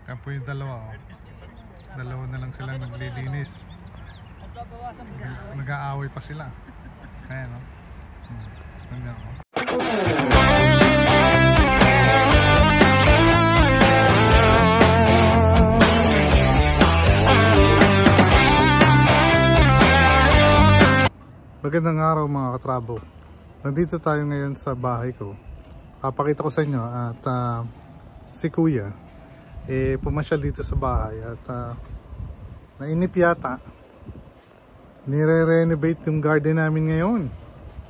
Kaya po yung dalawa, oh. Dalawa na lang sila naglilinis. Nag-aaway pa sila. Ayan, oh. Ganyan, oh. Magandang araw mga katrabo. Nandito tayo ngayon sa bahay ko. Papakita ko sa inyo at si Kuya pumasyal dito sa bahay at nainip yata. Nire-renovate yung garden namin ngayon.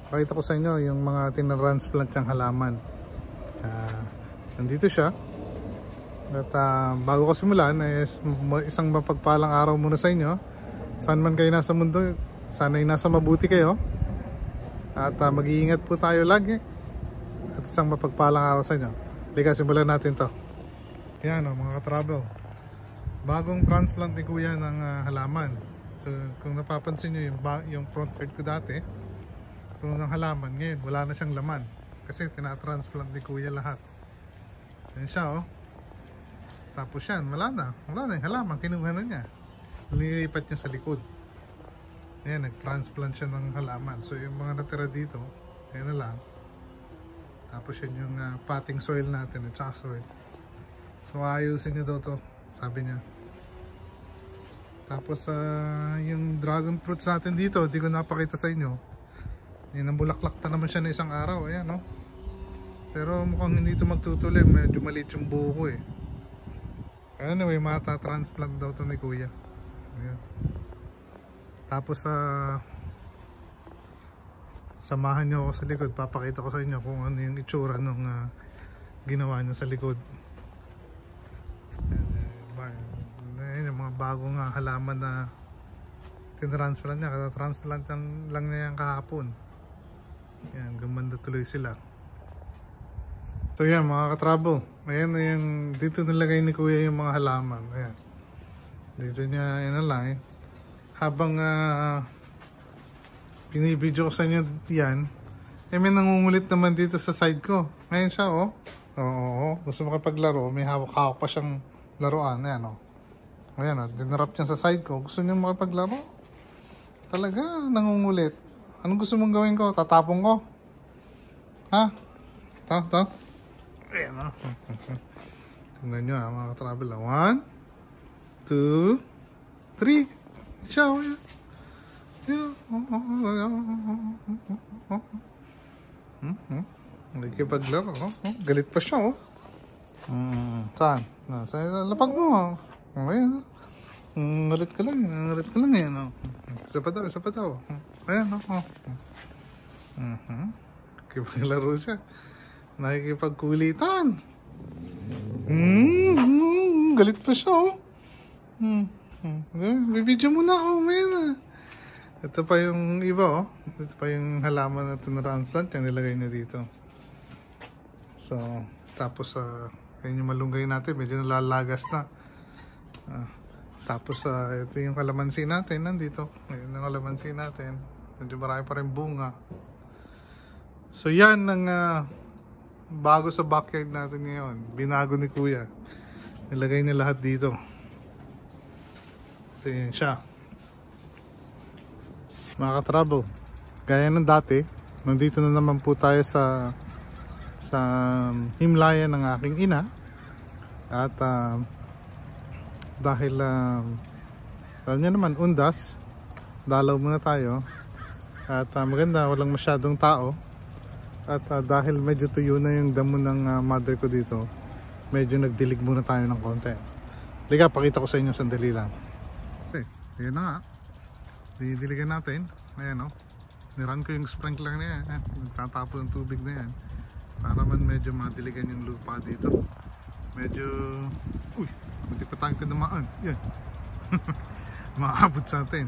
Pakita ko sa inyo yung mga tinatransplant niyang halaman. Nandito siya. At bago ko simulan, isang mapagpalang araw muna sa inyo. Saan man kayo nasa mundo, sana'y nasa mabuti kayo. At mag-iingat po tayo lagi. At isang mapagpalang araw sa inyo. Halika, simulan natin to. Yan o, mga katravel. Bagong transplant ni Kuya ng halaman. So kung napapansin nyo yung front yard ko dati, puno ng halaman. Ngayon wala na siyang laman kasi tinatransplant ni Kuya lahat. Yan siya, oh. Tapos yan, wala na yung halaman, kinuha na niya, nilipat niya sa likod. Ayan, nag-transplant siya ng halaman. So yung mga natira dito, ayan na lang. Tapos yun yung potting soil natin at saka soil. So ayusin niya daw to, sabi niya. Tapos yung dragon fruits natin dito, hindi ko napakita sa inyo. Yan, nambulaklak na naman siya na isang araw. Ayan, no? Pero mukhang hindi ito magtutuloy, medyo maliit yung buho ko eh. Anyway, mata-transplant daw to ni Kuya. Ayan. Tapos samahan nyo ako sa likod, papakita ko sa inyo kung ano yung itsura nung ginawa niya sa likod. Ayan, yung mga bagong halaman na tinransplant niya, transplant lang niya yung kahapon. Ayan, gumanda tuloy sila. So yan mga katrabo, ayan yung dito nilagay ni Kuya yung mga halaman. Ayan, dito niya inalign. Habang pinibidyo ko sa inyo yan, may nangungulit naman dito sa side ko. Ngayon siya, oh. Oo, gusto makapaglaro, may hawak-hawak pa siyang laruan. Ayan, oh. Ayan, oh, dinarap niya sa side ko. Gusto niya makapaglaro. Talaga, nangungulit. Anong gusto mong gawin ko? Tatapong ko? Ha? Ito? Ayan, oh. Tingnan nyo, mga ka-travel. 1, 2, 3. Siya, oh. Nagkipaglaro, oh. Galit pa siya, oh. Saan? Sa lapag mo, oh. Ayan, oh. Ngalit ka lang yan, oh. Isa pa daw. Ayan, oh. Nakipaglaro siya. Nakikipagkulitan. Galit pa siya, oh. Bibidyo muna ako, man. Ito pa yung iba, oh. Ito pa yung halaman na tinransplant yung nilagay na dito. So, tapos yun yung malunggay natin, medyo nalalagas na. Tapos ito yung kalamansi natin nandito. Ayan yung kalamansi natin, medyo marami pa rin bunga. So yan ang bago sa backyard natin ngayon. Binago ni Kuya, nilagay niya lahat dito. So yun siya mga ka-trouble. Gaya ng dati, nandito na naman po tayo sa himlayan ng aking ina. At dahil alam niyo naman, undas, dalaw muna tayo. At maganda, walang masyadong tao. At dahil medyo tuyo na yung damo ng mother ko dito, medyo nagdilig muna tayo ng konti. Liga, pakita ko sa inyo sandali lang. Okay, ayan na nga. Didiligan natin. Ayan, oh. Niran ko yung sprinkler na yan. Nagtatapo ng tubig na yan para man medyo madiligan yung lupa dito. Medyo, uy, hindi pa tayong tinamaan. Yan. Maabot sa atin.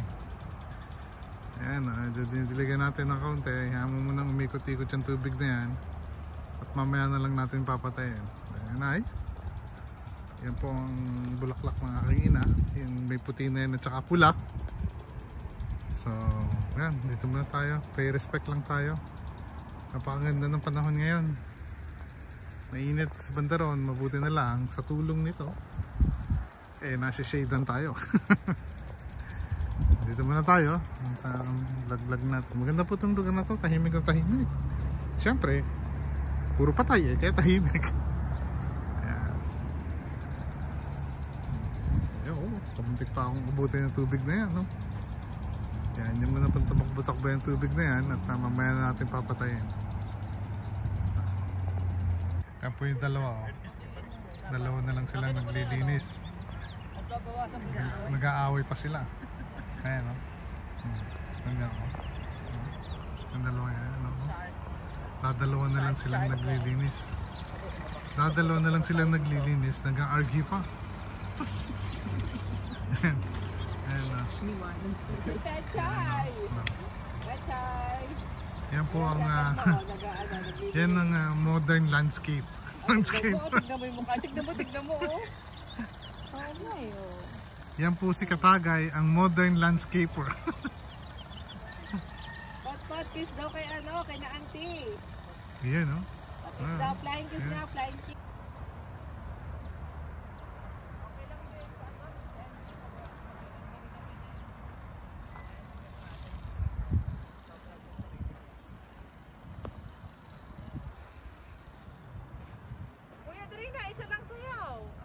Ayan, didiligan natin ng kaunti. Hayaan mo munang umikot-ikot yung tubig na yan. At mamaya na lang natin papatayin. Ayan ay. Yan po ang bulaklak ng aking ina. Yan, may puti na yan at saka pula. So, yan, dito muna tayo. Pay respect lang tayo. Napakaganda ng panahon ngayon. Mainit sa bandaron, mabuti na lang sa tulong nito nasa shadean tayo. Dito muna tayo. Laglag natin. Maganda po itong lugar na to. Tahimik na tahimik. Siyempre, puro patay kaya tahimik. Kamuntik pa akong ubutin ng tubig na yan, no? Yan, yung muna pang tumakbo-takbo yung tubig na yan at mamaya na natin papatayin. Yan po yung dalawa, oh. Dalawa na lang silang naglilinis. Nag-aaway pa sila. Ayan, no? Ganyan, oh. Yung dalawa yan, no? Dadalawa na lang silang naglilinis. Dadalawa na lang silang naglilinis. Nag-argue pa. Yan po ang yan ang modern landscape. Tignan mo. Yan po si Katagay, ang modern landscaper. Pot, kiss daw kay na auntie. Yan, no? Kiss daw, flying kiss na, flying kiss.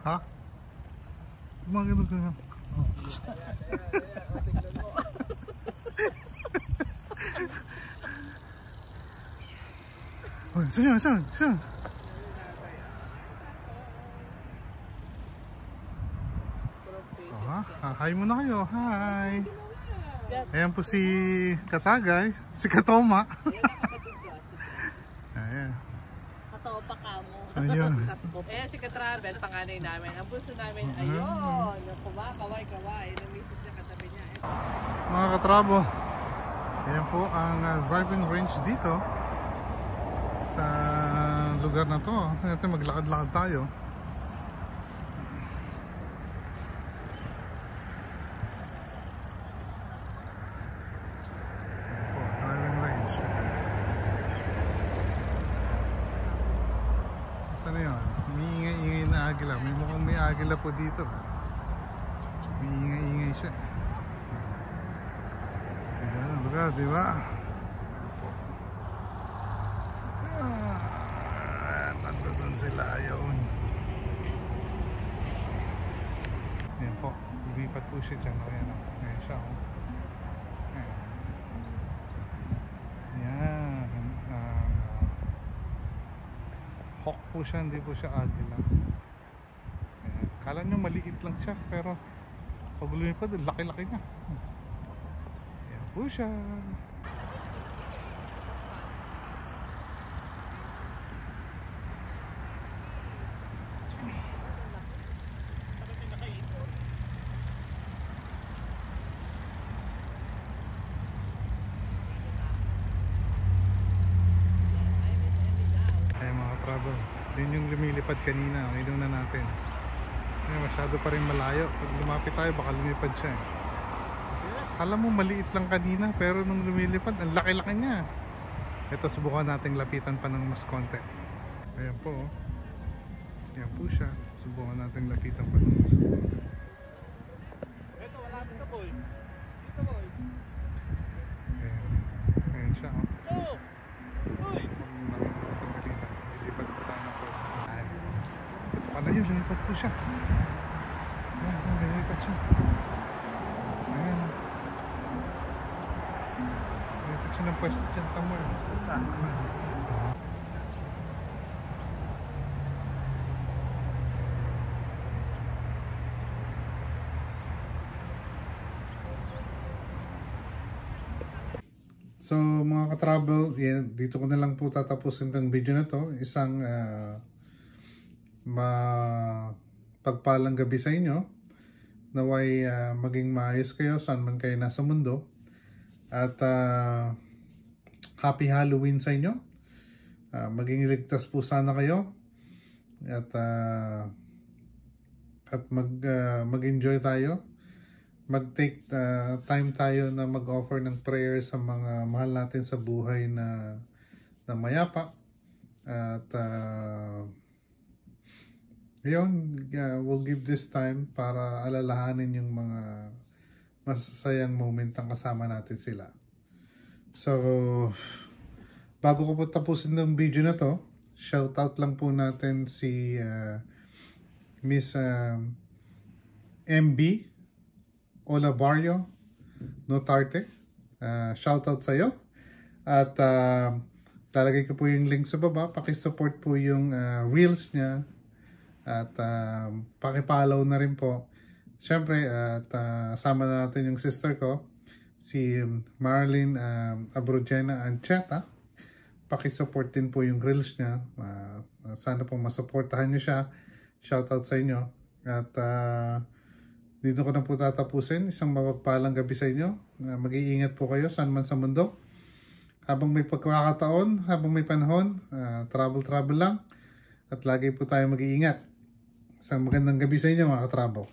Ha? Mga ganun ka nga. Oh, saan? Hi muna kayo. Hi. Ayan po si Katagay. Si Katoma. Ayan. Katopa ka mo. Ayun. Ayan si Katravel, panganay namin. Ang puso namin, ayun. Kaway. Namisis niya katabi niya. Mga katrabo, ayan po ang driving range dito sa lugar na to. Ito, maglakad-lakad tayo. Ayan po, driving range. Saan na yun? Umiingay-ingay na agila. May mukhang may agila po dito. Umiingay-ingay siya. Ganda ng lugar, di ba? Nandun sila, ayun. Ayan po, lumipat po siya dyan. Ayan siya, oh. Ayan. Hawk po siya, hindi po siya agila. Ayan. Kala nyo maliit lang siya, pero pag lumipad, laki-laki niya. Ayan po siya. Ayan mga travel, yun yung lumilipad kanina. Ngayon na natin. Ayan, masyado pa rin malayo. Pag lumapit tayo baka lumipad siya. Alam mo maliit lang kanina, pero nung lumilipad ang laki-laki niya. Ito, subukan nating lapitan pa ng mas konti. Ayan po, oh. Ayan po siya. Subukan nating lapitan pa ng mas konti. Ito, wala dito boy. Dito boy. Ayan siya, oh. Ito! Uy! Sandali lang. Lilipad po tayo ng first. Ayan. Ito pala yun, lumipad po siya. Ayan, lumipad siya. Ayan. Lumipad siya ng pwesto dyan somewhere. So mga ka-travel, dito ko na lang po tatapusin ng video na to. Isang pagpalang gabi sa inyo. Naway maging maayos kayo saan man kayo nasa mundo. At happy Halloween sa inyo. Maging ligtas po sana kayo. At mag-enjoy tayo. Mag-take time tayo na mag-offer ng prayer sa mga mahal natin sa buhay na mayapa. At Ngayon, we'll give this time para alalahanin yung mga masasayang moment ang kasama natin sila. So, bago ko po tapusin ng video na to, shoutout lang po natin si Miss MB Olabarrio Notarte. Shoutout sa iyo. At lalagay ko po yung link sa baba. Pakisupport po yung reels niya. At pakipollow na rin po. Siyempre, at sama na natin yung sister ko, si Marlene Abrogena Ancheta. Pakisupport din po yung reels niya. Sana po masuportahan niyo siya. Shoutout sa inyo. At dito ko na po tatapusin. Isang mapagpalang gabi sa inyo. Mag-iingat po kayo saan man sa mundo. Habang may pagkakataon, habang may panahon, travel lang. At lagi po tayo mag-iingat. Isang magandang gabi sa inyo mga katrabaho.